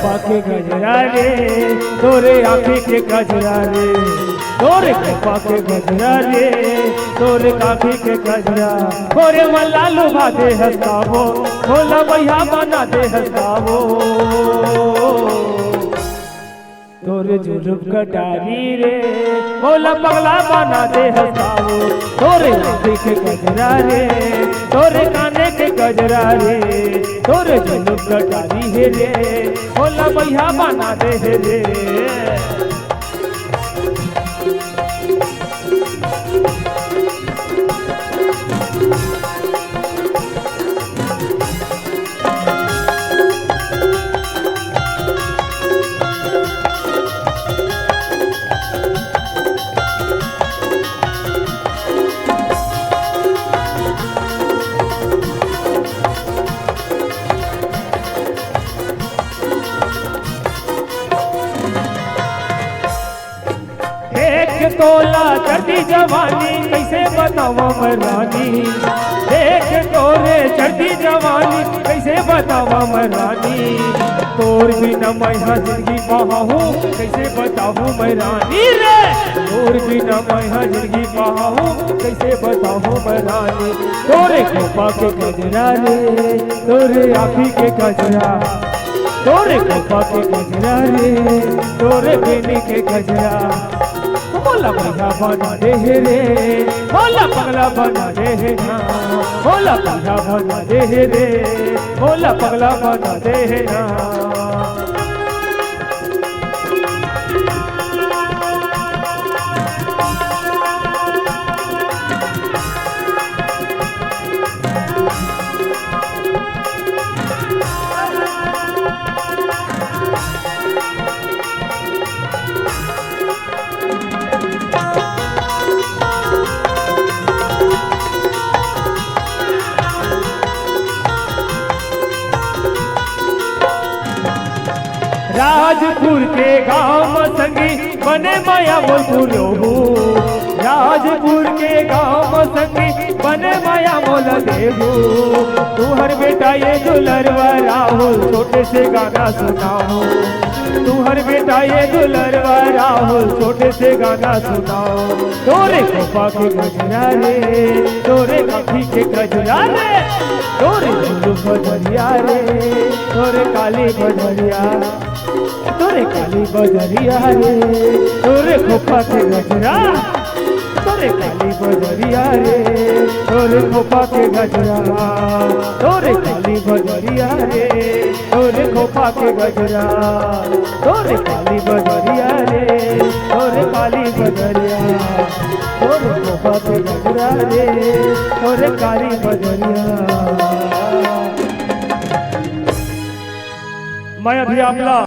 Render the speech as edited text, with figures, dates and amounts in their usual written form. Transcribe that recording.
खोपा के गजरा रे, तोरे आँखी के गजरा रे, तोरे खोपा के गजरा रे, तोरे आँखी के गजरा। तोरे मल्ला लुभा दे हंसावो, भोला भैया बना दे हंसावो। तोरे जुलूम कटारी रे, भोला पगला बना दे हंसावो। तोरे आँखी के गजरा रे, तोरे काने के गजरा रे, तोरे जुलूम कटारी है रे, भोला भैया बना दे है रे। तोला चढ़ती जवानी कैसे बतावा मैं रानी, देख तोरे चढ़ती जवानी कैसे बतावा मैं रानी। तोर बिना मैं जिंदगी पाहूँ कैसे बताऊँ मैं रानी रे, तोर बिना मैं जिंदगी पाहूँ कैसे बताऊँ मैं रानी। तोरे खोपा के गजरा रे, तोरे आँखी के गजरा, तोरे खोपा के गजरा रे, तोरे बेनी के गजरा। भोला भैया बना दे रे, भोला पगला बना दे ना, भोला भैया बना दे रे, भोला पगला बना दे ना। राजपुर के गांव संगी बने माया मोल फूलो, राजपुर के गांव संगी बने माया मोल देवू। तू हर बेटा ये दुलरवा राहुल छोटे से गाना सुनाओ, तू हर बेटा ये दुलरवा राहुल छोटे से गाना सुनाओ। तोरे खोपा के गजरा रे, तोरे आँखी के गजरा रे, तोरे जुलूम बजरिया रे, तोरे काली बजरिया, तोरे काली बजरिया रे, तोरे खोपा के गजरा, तोरे काली बजरिया रे, तोरे खोपा के गजरा, तोरे काली बजरिया रे, तोरे खोपा के गजरा, तोरे काली बजरिया रे, तोरे काली बजरिया, तोरे खोपा के गजरा रे, तोरे काली बजरिया। मैं अभी आपला